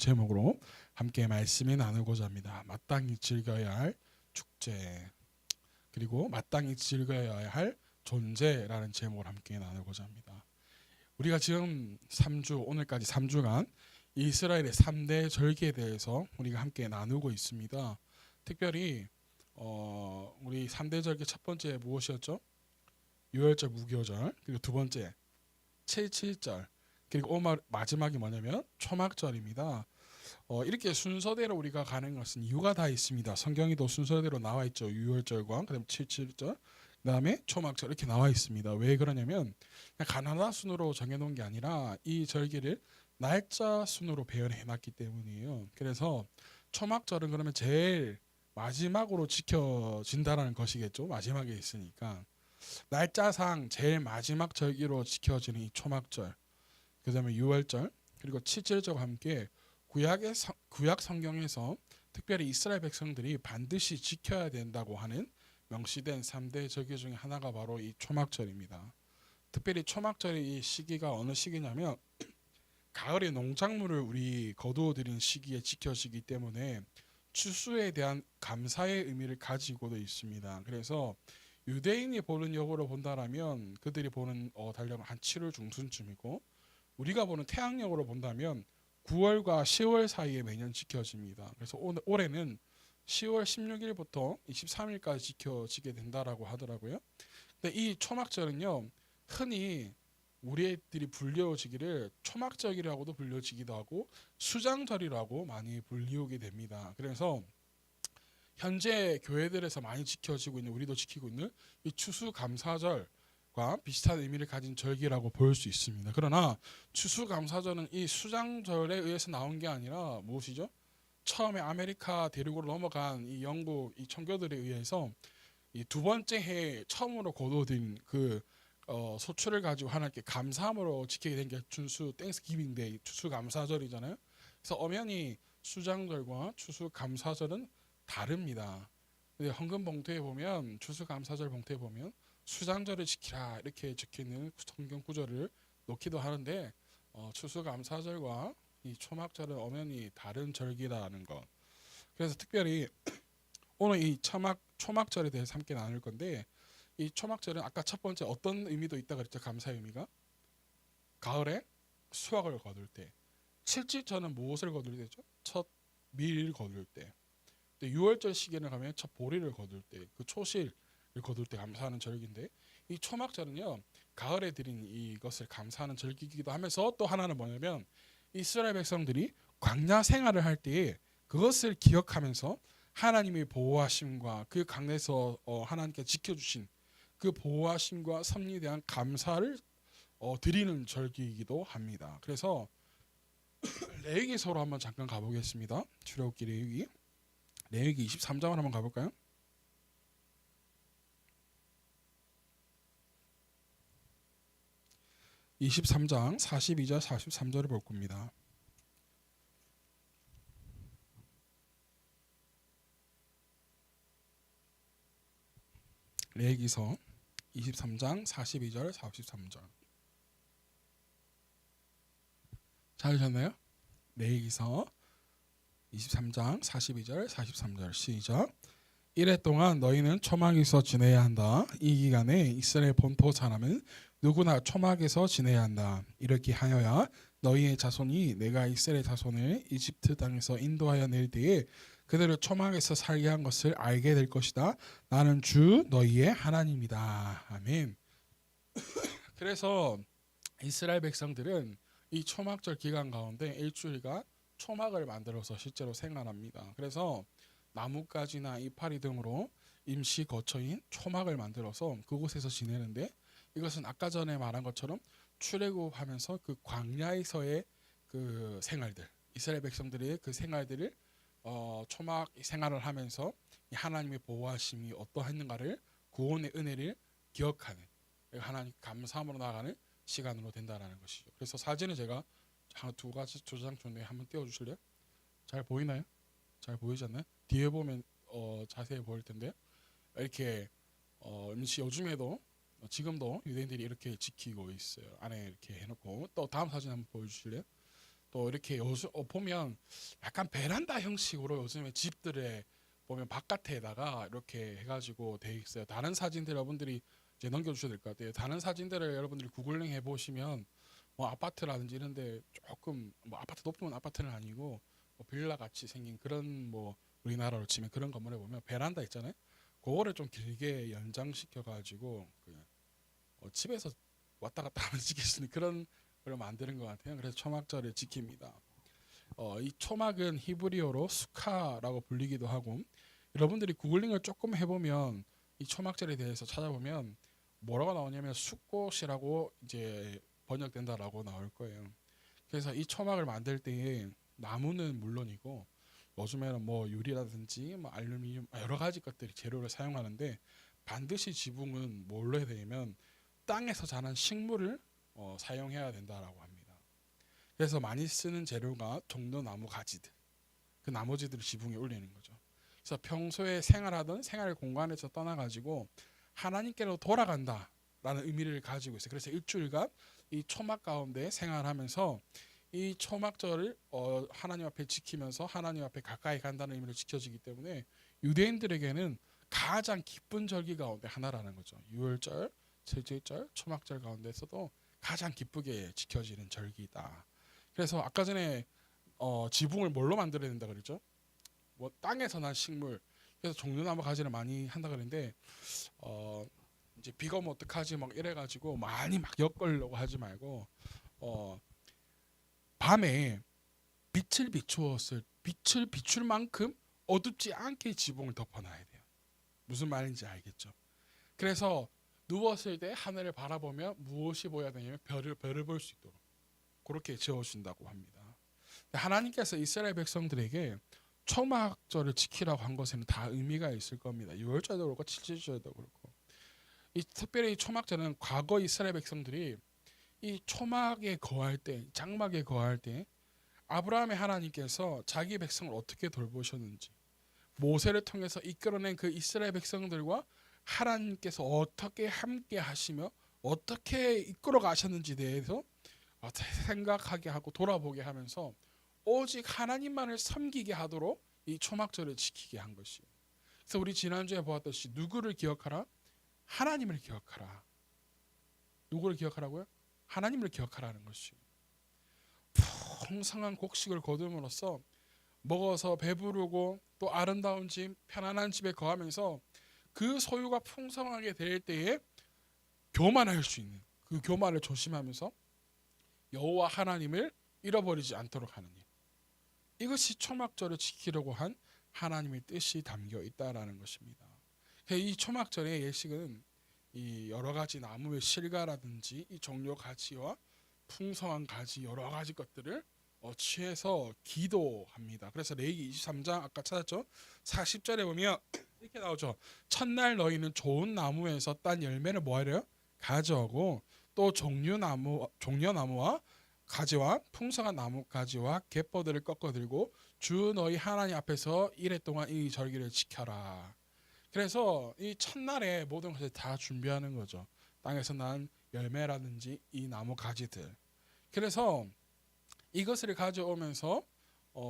제목으로 함께 말씀을 나누고자 합니다. 마땅히 즐겨야 할 축제, 그리고 마땅히 즐겨야 할 존재라는 제목을 함께 나누고자 합니다. 우리가 지금 3주, 오늘까지 3주간 이스라엘의 3대 절기에 대해서 우리가 함께 나누고 있습니다. 특별히 우리 3대 절기 첫 번째 무엇이었죠? 유월절 무교절, 그리고 두 번째 7.7절, 그리고 마지막이 뭐냐면 초막절입니다. 이렇게 순서대로 우리가 가는 것은 이유가 다 있습니다. 성경에도 순서대로 나와 있죠. 유월절과 그다음 7.7절, 그다음에 초막절 이렇게 나와 있습니다. 왜 그러냐면 그냥 가나다 순으로 정해놓은 게 아니라 이 절기를 날짜 순으로 배열해 놨기 때문이에요. 그래서 초막절은 그러면 제일 마지막으로 지켜진다라는 것이겠죠. 마지막에 있으니까 날짜상 제일 마지막 절기로 지켜지는 이 초막절, 그다음에 유월절, 그리고 칠절절과 함께 구약 성경에서 특별히 이스라엘 백성들이 반드시 지켜야 된다고 하는 명시된 3대 절기 중에 하나가 바로 이 초막절입니다. 특별히 초막절의 이 시기가 어느 시기냐면 가을에 농작물을 우리 거두어들인 시기에 지켜지기 때문에 추수에 대한 감사의 의미를 가지고도 있습니다. 그래서 유대인이 보는 역으로 본다라면 그들이 보는 달력은 한 7월 중순쯤이고, 우리가 보는 태양력으로 본다면 9월과 10월 사이에 매년 지켜집니다. 그래서 올해는 10월 16일부터 23일까지 지켜지게 된다라고 하더라고요. 근데 이 초막절은요, 흔히 우리들이 불려지기를 초막절이라고도 불려지기도 하고 수장절이라고 많이 불리우게 됩니다. 그래서 현재 교회들에서 많이 지켜지고 있는, 우리도 지키고 있는 이 추수감사절과 비슷한 의미를 가진 절기라고 볼 수 있습니다. 그러나 추수감사절은 이 수장절에 의해서 나온 게 아니라 무엇이죠? 처음에 아메리카 대륙으로 넘어간 이 영국 이 청교들에 의해서 이 두 번째 해에 처음으로 거두어진 그 소출을 가지고 하나님께 감사함으로 지키게 된 게 추수 땡스기빙데이, 추수감사절이잖아요. 그래서 엄연히 수장절과 추수감사절은 다릅니다. 근데 헌금 봉투에 보면, 추수감사절 봉투에 보면 수장절을 지키라 이렇게 적혀있는 성경 구절을 놓기도 하는데 추수감사절과 이 초막절은 엄연히 다른 절기라는 것. 그래서 특별히 오늘 이 초막절에 대해서 함께 나눌 건데, 이 초막절은 아까 첫 번째 어떤 의미도 있다 그랬죠? 감사의 의미가 가을에 수확을 거둘 때, 칠지절은 무엇을 거둘 때죠? 첫 밀을 거둘 때. 6월절 시기에는 가면 첫 보리를 거둘 때, 그 초실을 거둘 때 감사하는 절기인데, 이 초막절은요 가을에 드린 이것을 감사하는 절기이기도 하면서 또 하나는 뭐냐면 이스라엘 백성들이 광야 생활을 할 때에 그것을 기억하면서 하나님의 보호하심과 그 강에서 하나님께 지켜주신 그 보호하심과 섭리에 대한 감사를 드리는 절기이기도 합니다. 그래서 레위기서로 한번 잠깐 가보겠습니다. 출애굽기 레위기 23장을 한번 가볼까요? (23장) 42절 43절을 볼 겁니다. 레위기서 23장 42절 43절 찾으셨나요? 레위기서 23장 42절 43절 시작. 이래 동안 너희는 초막에서 지내야 한다. 이 기간에 이스라엘 본토 사람은 누구나 초막에서 지내야 한다. 이렇게 하여야 너희의 자손이 내가 이스라엘 자손을 이집트 땅에서 인도하여 낼 때에 그들을 초막에서 살게 한 것을 알게 될 것이다. 나는 주 너희의 하나님이다. 아멘. 그래서 이스라엘 백성들은 이 초막절 기간 가운데 일주일간 초막을 만들어서 실제로 생활합니다. 그래서 나뭇가지나 이파리 등으로 임시 거처인 초막을 만들어서 그곳에서 지내는데, 이것은 아까 전에 말한 것처럼 출애굽하면서 그 광야에서의 그 생활들, 이스라엘 백성들의 그 생활들을 초막 생활을 하면서 하나님의 보호하심이 어떠했는가를, 구원의 은혜를 기억하는, 하나님 감사함으로 나아가는 시간으로 된다라는 것이죠. 그래서 사진을 제가 두 장 정도에 한번 띄워주실래요? 잘 보이나요? 잘 보이지 않나요? 뒤에 보면 자세히 보일 텐데, 이렇게 요즘에도 지금도 유대인들이 이렇게 지키고 있어요. 안에 이렇게 해놓고. 또 다음 사진 한번 보여주실래요? 또 이렇게 요즘 보면 약간 베란다 형식으로 요즘에 집들에 보면 바깥에다가 이렇게 해가지고 돼 있어요. 다른 사진들 여러분들이 이제 넘겨주셔야 될 것 같아요. 다른 사진들을 여러분들이 구글링 해보시면 뭐 아파트라든지 이런데 조금 뭐 아파트 높으면 아파트는 아니고 뭐 빌라 같이 생긴 그런 뭐 우리나라로 치면 그런 건물에 보면 베란다 있잖아요. 그거를 좀 길게 연장시켜 가지고 그 집에서 왔다 갔다 하면서 지킬 수 있는 그런 걸 만드는 것 같아요. 그래서 초막절을 지킵니다. 이 초막은 히브리어로 수카라고 불리기도 하고 여러분들이 구글링을 조금 해보면 이 초막절에 대해서 찾아보면 뭐라고 나오냐면 숫꽃이라고 이제 번역된다라고 나올 거예요. 그래서 이 초막을 만들 때에 나무는 물론이고 요즘에는 뭐 유리라든지 뭐 알루미늄 여러 가지 것들이 재료를 사용하는데 반드시 지붕은 뭘로 해야 되냐면 땅에서 자란 식물을 사용해야 된다라고 합니다. 그래서 많이 쓰는 재료가 종려나무 가지들, 그 나머지들을 지붕에 올리는 거죠. 그래서 평소에 생활하던 생활 공간에서 떠나가지고 하나님께로 돌아간다라는 의미를 가지고 있어요. 그래서 일주일간 이 초막 가운데 생활하면서 이 초막절을 하나님 앞에 지키면서 하나님 앞에 가까이 간다는 의미를 지켜지기 때문에 유대인들에게는 가장 기쁜 절기 가운데 하나라는 거죠. 유월절, 칠칠절, 초막절 가운데서도 가장 기쁘게 지켜지는 절기다. 그래서 아까 전에 지붕을 뭘로 만들어야 된다 그랬죠? 뭐 땅에서 난 식물. 그래서 종려나무 가지를 많이 한다 그랬는데 이제 비가 오면 어떡하지 막 이래가지고 많이 막 엮으려고 하지 말고 밤에 빛을 비출 만큼 어둡지 않게 지붕을 덮어놔야 돼요. 무슨 말인지 알겠죠? 그래서 누웠을 때 하늘을 바라보며 무엇이 보여야 되냐면 별을 볼 수 있도록 그렇게 지어준다고 합니다. 하나님께서 이스라엘 백성들에게 초막절을 지키라고 한 것에는 다 의미가 있을 겁니다. 6월절도 그렇고 7절도 그렇고 특별히 초막절은 과거 이스라엘 백성들이 이 초막에 거할 때 장막에 거할 때 아브라함의 하나님께서 자기 백성을 어떻게 돌보셨는지 모세를 통해서 이끌어낸 그 이스라엘 백성들과 하나님께서 어떻게 함께 하시며 어떻게 이끌어 가셨는지에 대해서 생각하게 하고 돌아보게 하면서 오직 하나님만을 섬기게 하도록 이 초막절을 지키게 한 것이에요. 그래서 우리 지난주에 보았듯이 누구를 기억하라? 하나님을 기억하라. 누구를 기억하라고요? 하나님을 기억하라는 것이에요. 풍성한 곡식을 거둠으로써 먹어서 배부르고 또 아름다운 집, 편안한 집에 거하면서 그 소유가 풍성하게 될 때에 교만할 수 있는 그 교만을 조심하면서 여호와 하나님을 잃어버리지 않도록 하는 일. 이것이 초막절을 지키려고 한 하나님의 뜻이 담겨 있다라는 것입니다. 이 초막절의 예식은 이 여러 가지 나무의 실과라든지 이 종려 가지와 풍성한 가지 여러 가지 것들을 취해서 기도합니다. 그래서 레위기 23장 아까 찾았죠? 40절에 보면 이렇게 나오죠. 첫날 너희는 좋은 나무에서 딴 열매를 뭐하래요? 가져오고 또 종려나무와 가지와 풍성한 나무 가지와 갯벌들을 꺾어 들고 주 너희 하나님 앞에서 이래 동안 이 절기를 지켜라. 그래서 이 첫날에 모든 것을 다 준비하는 거죠. 땅에서 난 열매라든지 이 나무 가지들. 그래서 이것을 가져오면서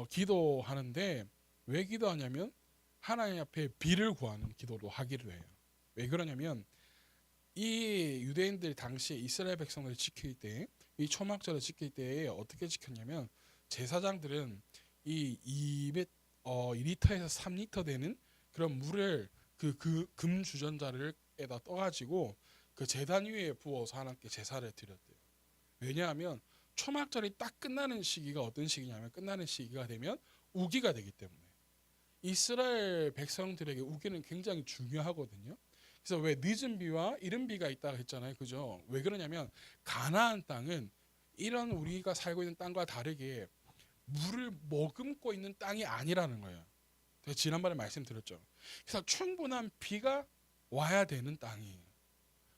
기도하는데 왜 기도하냐면 하나님 앞에 비를 구하는 기도도 하기로 해요. 왜 그러냐면 이 유대인들 당시에 이스라엘 백성들을 지킬 때 이 초막절을 지킬 때에 어떻게 지켰냐면 제사장들은 이 2리터에서 3리터 되는 그런 물을 그 금 주전자를에다 떠가지고 그 제단 위에 부어서 하나님께 제사를 드렸대요. 왜냐하면 초막절이 딱 끝나는 시기가 어떤 시기냐면 끝나는 시기가 되면 우기가 되기 때문에 이스라엘 백성들에게 우기는 굉장히 중요하거든요. 그래서 왜 늦은 비와 이른 비가 있다고 했잖아요. 그죠? 왜 그러냐면 가나안 땅은 이런 우리가 살고 있는 땅과 다르게 물을 머금고 있는 땅이 아니라는 거예요. 제가 지난번에 말씀드렸죠. 그래서 충분한 비가 와야 되는 땅이에요.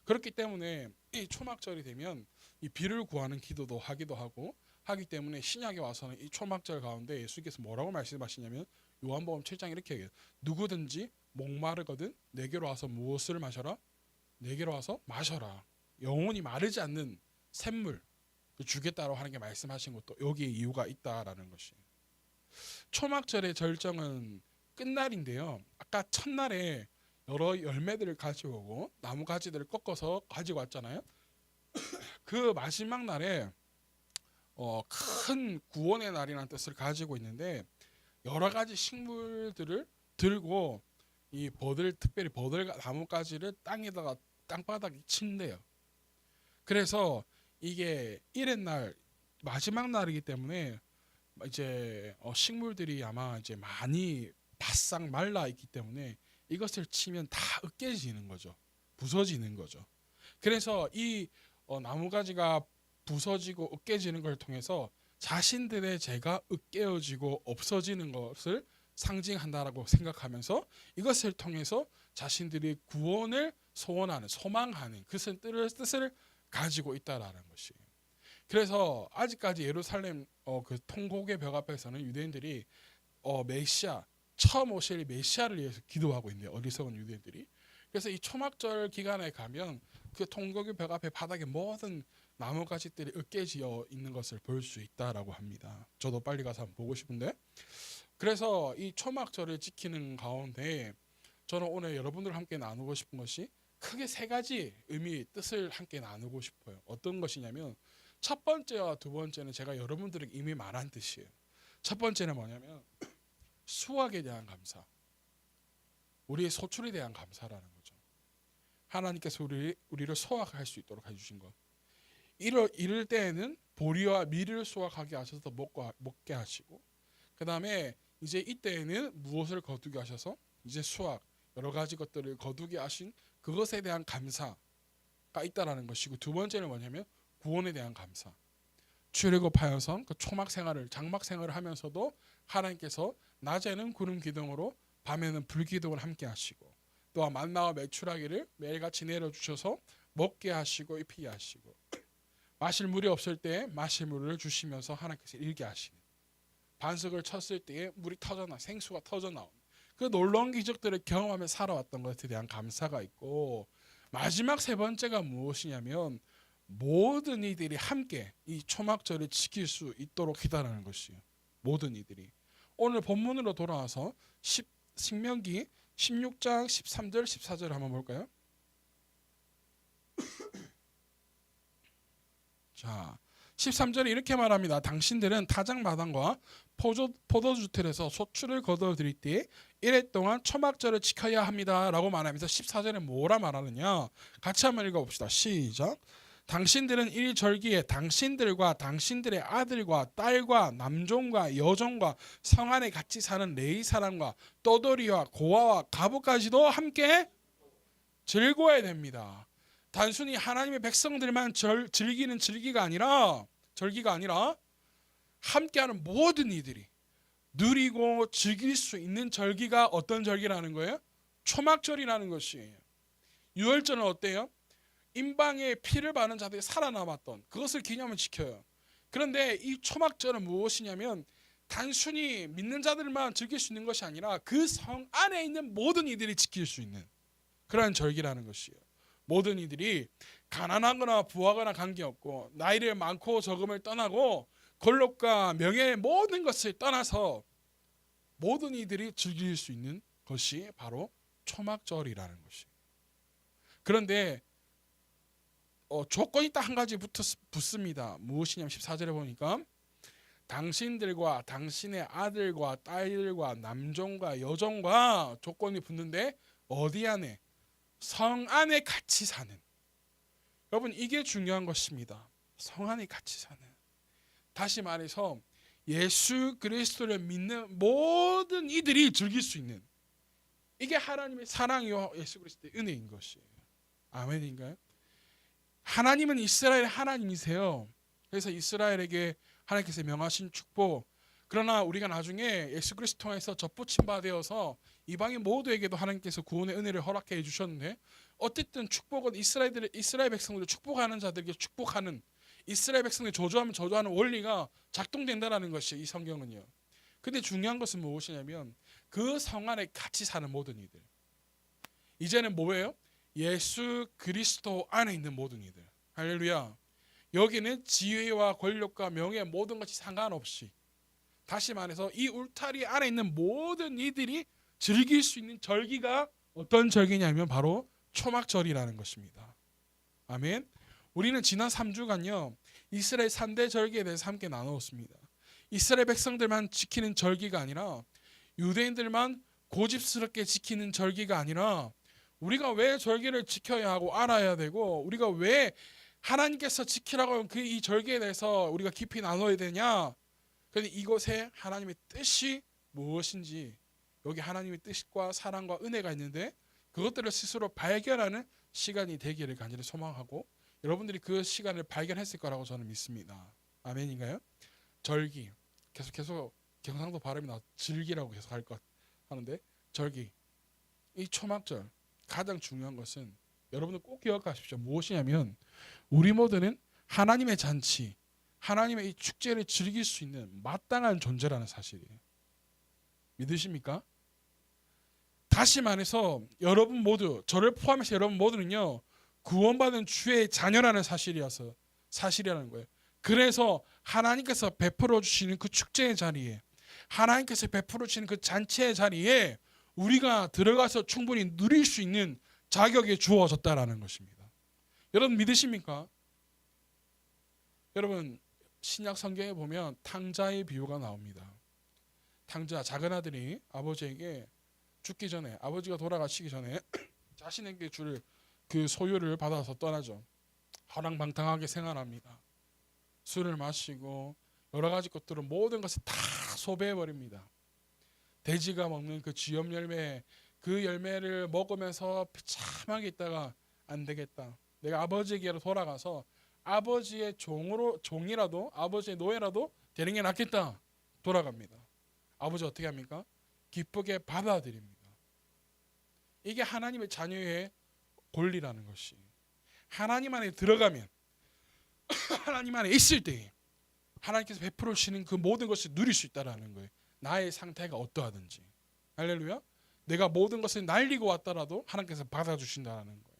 그렇기 때문에 이 초막절이 되면 이 비를 구하는 기도도 하기도 하고 하기 때문에 신약에 와서는 이 초막절 가운데 예수께서 뭐라고 말씀하시냐면 요한복음 7장 이렇게 얘기해요. 누구든지 목마르거든 내게로 와서 무엇을 마셔라? 내게로 와서 마셔라. 영원히 마르지 않는 샘물. 주겠다고 하는 게 말씀하신 것도 여기에 이유가 있다라는 것이. 초막절의 절정은 끝날인데요. 아까 첫날에 여러 열매들을 가지고 오고 나무 가지들을 꺾어서 가지고 왔잖아요. 그 마지막 날에 큰 구원의 날이라는 뜻을 가지고 있는데 여러 가지 식물들을 들고 이 특별히 버들 나뭇가지를 땅에다가 땅바닥에 친대요. 그래서 이게 이랬날 마지막 날이기 때문에 이제 식물들이 아마 이제 많이 바싹 말라 있기 때문에 이것을 치면 다 으깨지는 거죠. 부서지는 거죠. 그래서 이 나무가지가 부서지고 으깨지는 걸 통해서 자신들의 죄가 으깨어지고 없어지는 것을 상징한다라고 생각하면서 이것을 통해서 자신들이 구원을 소원하는 소망하는 그 뜻을 가지고 있다라는 것이에요. 그래서 아직까지 예루살렘 그 통곡의 벽 앞에서는 유대인들이 메시아 처음 오실 메시아를 위해서 기도하고 있는데 어리석은 유대인들이. 그래서 이 초막절 기간에 가면 그 통곡의 벽 앞에 바닥에 모든 나뭇가지들이 으깨지어 있는 것을 볼 수 있다라고 합니다. 저도 빨리 가서 한번 보고 싶은데. 그래서 이 초막절을 지키는 가운데 저는 오늘 여러분들과 함께 나누고 싶은 것이 크게 세 가지 의미, 뜻을 함께 나누고 싶어요. 어떤 것이냐면 첫 번째와 두 번째는 제가 여러분들에게 이미 말한 뜻이에요. 첫 번째는 뭐냐면 수확에 대한 감사, 우리의 소출에 대한 감사라는 거죠. 하나님께서 우리를 소확할 수 있도록 해주신 것. 이럴 때에는 보리와 밀을 수확하게 하셔서 먹게 하시고, 그 다음에 이제 이때에는 무엇을 거두게 하셔서 이제 수확, 여러 가지 것들을 거두게 하신 그것에 대한 감사가 있다라는 것이고, 두 번째는 뭐냐면 구원에 대한 감사. 출애굽하여서 그 초막 생활을 장막 생활을 하면서도 하나님께서 낮에는 구름 기둥으로 밤에는 불 기둥을 함께 하시고 또한 만나와 메추라기를 매일같이 내려주셔서 먹게 하시고 입히게 하시고 마실 물이 없을 때 마실 물을 주시면서 하나님께서 일게 하시는 반석을 쳤을 때에 물이 생수가 터져 나오는 그 놀라운 기적들을 경험하며 살아왔던 것에 대한 감사가 있고, 마지막 세 번째가 무엇이냐면 모든 이들이 함께 이 초막절을 지킬 수 있도록 기다리는 것이에요. 모든 이들이. 오늘 본문으로 돌아와서 신명기 16장 13절 14절 한번 볼까요? 자, 13절에 이렇게 말합니다. 당신들은 타작마당과 포도주 틀에서 소출을 거두어들일 때 이래 동안 초막절을 지켜야 합니다 라고 말하면서 14절에 뭐라 말하느냐, 같이 한번 읽어봅시다. 시작. 당신들은 이 절기에 당신들과 당신들의 아들과 딸과 남종과 여종과 성 안에 같이 사는 레위 사람과 떠돌이와 고아와 가부까지도 함께 즐거워야 됩니다. 단순히 하나님의 백성들만 즐기는 절기가 아니라 함께하는 모든 이들이 누리고 즐길 수 있는 절기가 어떤 절기라는 거예요? 초막절이라는 것이에요. 유월절은 어때요? 임방에 피를 바른 자들이 살아남았던 그것을 기념을 지켜요. 그런데 이 초막절은 무엇이냐면 단순히 믿는 자들만 즐길 수 있는 것이 아니라 그 성 안에 있는 모든 이들이 지킬 수 있는 그러한 절기라는 것이에요. 모든 이들이 가난하거나 부하거나 관계없고 나이를 많고 적음을 떠나고 권력과 명예 모든 것을 떠나서 모든 이들이 즐길 수 있는 것이 바로 초막절이라는 것이에요. 그런데 조건이 딱 한 가지 붙습니다. 무엇이냐면 14절에 보니까 당신들과 당신의 아들과 딸들과 남종과 여종과 조건이 붙는데 어디 안에? 성 안에 같이 사는. 여러분, 이게 중요한 것입니다. 성 안에 같이 사는. 다시 말해서 예수 그리스도를 믿는 모든 이들이 즐길 수 있는, 이게 하나님의 사랑이요 예수 그리스도의 은혜인 것이에요. 아멘인가요? 하나님은 이스라엘의 하나님이세요. 그래서 이스라엘에게 하나님께서 명하신 축복, 그러나 우리가 나중에 예수 그리스도 통해서 접붙임 바 되어서 이방인 모두에게도 하나님께서 구원의 은혜를 허락해 주셨는데, 어쨌든 축복은 이스라엘 백성들을 축복하는 자들에게 축복하는, 이스라엘 백성들이 저주하면 저주하는 원리가 작동된다는 것이 이 성경은요. 근데 중요한 것은 무엇이냐면 그 성 안에 같이 사는 모든 이들. 이제는 뭐예요? 예수 그리스도 안에 있는 모든 이들. 할렐루야. 여기는 지위와 권력과 명예 모든 것이 상관없이, 다시 말해서 이 울타리 안에 있는 모든 이들이 즐길 수 있는 절기가 어떤 절기냐면 바로 초막절이라는 것입니다. 아멘. 우리는 지난 3주간요 이스라엘 3대 절기에 대해서 함께 나누었습니다. 이스라엘 백성들만 지키는 절기가 아니라 유대인들만 고집스럽게 지키는 절기가 아니라 우리가 왜 절기를 지켜야 하고 알아야 되고 우리가 왜 하나님께서 지키라고 하는 이 절기에 대해서 우리가 깊이 나눠야 되냐. 그런데 이곳에 하나님의 뜻이 무엇인지, 여기 하나님의 뜻과 사랑과 은혜가 있는데 그것들을 스스로 발견하는 시간이 되기를 간절히 소망하고, 여러분들이 그 시간을 발견했을 거라고 저는 믿습니다. 아멘인가요? 절기, 계속 경상도 발음이 나 즐기라고 계속 할 것 하는데, 절기, 이 초막절 가장 중요한 것은 여러분들 꼭 기억하십시오. 무엇이냐면 우리 모두는 하나님의 잔치, 하나님의 이 축제를 즐길 수 있는 마땅한 존재라는 사실이에요. 믿으십니까? 다시 말해서 여러분 모두, 저를 포함해서 여러분 모두는요 구원받은 주의 자녀라는 사실이라는 거예요. 그래서 하나님께서 베풀어 주시는 그 축제의 자리에, 하나님께서 베풀어 주시는 그 잔치의 자리에 우리가 들어가서 충분히 누릴 수 있는 자격이 주어졌다라는 것입니다. 여러분 믿으십니까? 여러분 신약 성경에 보면 탕자의 비유가 나옵니다. 탕자, 작은 아들이 아버지에게 죽기 전에, 아버지가 돌아가시기 전에 자신에게 줄 그 소유를 받아서 떠나죠. 허랑방탕하게 생활합니다. 술을 마시고 여러 가지 것들을, 모든 것을 다 소비해 버립니다. 돼지가 먹는 그 쥐염 열매, 그 열매를 먹으면서 비참하게 있다가 안 되겠다, 내가 아버지에게로 돌아가서 아버지의 종이라도, 아버지의 노예라도 되는 게 낫겠다. 돌아갑니다. 아버지 어떻게 합니까? 기쁘게 받아들입니다. 이게 하나님의 자녀의 권리라는 것이, 하나님 안에 들어가면 하나님 안에 있을 때 하나님께서 베풀어 주시는 그 모든 것을 누릴 수 있다는 거예요. 나의 상태가 어떠하든지. 할렐루야. 내가 모든 것을 날리고 왔더라도 하나님께서 받아주신다는 거예요.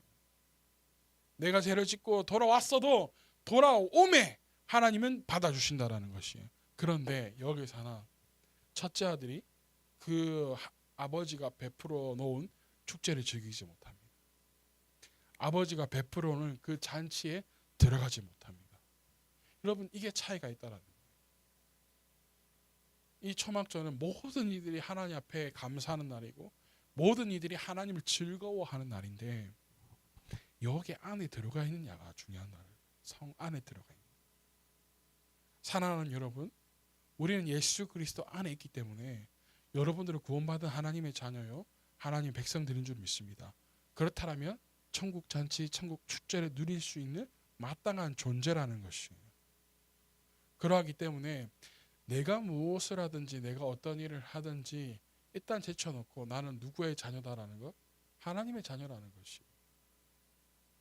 내가 죄를 짓고 돌아왔어도 돌아오매 하나님은 받아주신다는 것이에요. 그런데 여기서 하나, 첫째 아들이 그 아버지가 베풀어 놓은 축제를 즐기지 못합니다. 아버지가 베풀어 놓은 그 잔치에 들어가지 못합니다. 여러분 이게 차이가 있다라는 거예요. 이 초막절은 모든 이들이 하나님 앞에 감사하는 날이고 모든 이들이 하나님을 즐거워하는 날인데, 여기 안에 들어가 있느냐가 중요한 날. 성 안에 들어가 있는. 사랑하는 여러분, 우리는 예수 그리스도 안에 있기 때문에 여러분들은 구원받은 하나님의 자녀요, 하나님 백성들인 줄 믿습니다. 그렇다면 천국 잔치, 천국 축제를 누릴 수 있는 마땅한 존재라는 것이에요. 그러하기 때문에 내가 무엇을 하든지, 내가 어떤 일을 하든지 일단 제쳐놓고 나는 누구의 자녀다라는 것, 하나님의 자녀라는 것이에요.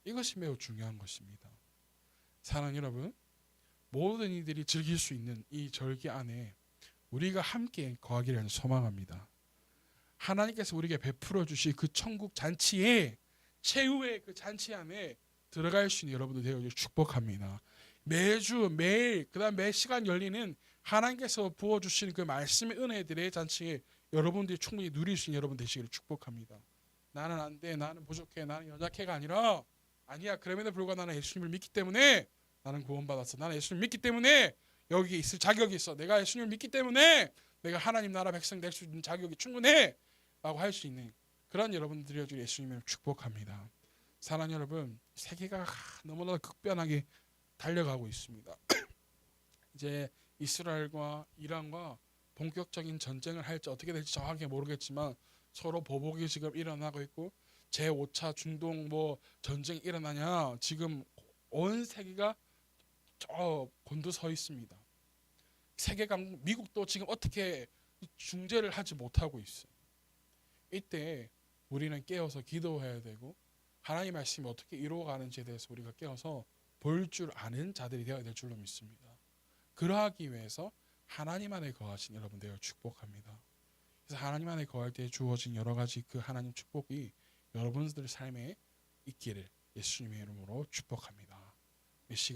이것이 매우 중요한 것입니다. 사랑하는 여러분, 모든 이들이 즐길 수 있는 이 절기 안에 우리가 함께 거하기를 소망합니다. 하나님께서 우리에게 베풀어 주실 그 천국 잔치에, 최후의 그 잔치 안에 들어갈 수 있는 여러분들 되기를 축복합니다. 매주 매일 그다음 매 시간 열리는 하나님께서 부어주시는 그 말씀의 은혜들의 잔치에 여러분들이 충분히 누릴 수 있는 여러분 되시기를 축복합니다. 나는 안 돼, 나는 부족해, 나는 연약해가 아니라, 아니야, 그럼에도 불구하고 나는 예수님을 믿기 때문에 나는 구원받았어. 나는 예수님을 믿기 때문에 여기 있을 자격이 있어. 내가 예수님을 믿기 때문에 내가 하나님 나라 백성 될 수 있는 자격이 충분해 라고 할 수 있는 그런 여러분들이 예수님을 축복합니다. 사랑하는 여러분, 세계가 너무나 급변하게 달려가고 있습니다. 이제 이스라엘과 이란과 본격적인 전쟁을 할지 어떻게 될지 정확하게 모르겠지만 서로 보복이 지금 일어나고 있고, 제5차 중동 전쟁이 일어나냐 지금 온 세계가 곤두서 있습니다. 세계 강국 미국도 지금 어떻게 중재를 하지 못하고 있어요. 이때 우리는 깨어서 기도해야 되고 하나님의 말씀이 어떻게 이루어가는지에 대해서 우리가 깨어서 볼 줄 아는 자들이 되어야 될 줄로 믿습니다. 그러하기 위해서 하나님 안에 거하신 여러분 되어 축복합니다. 그래서 하나님 안에 거할 때 주어진 여러 가지 그 하나님 축복이 여러분들 삶에 있기를 예수님의 이름으로 축복합니다. 이 시간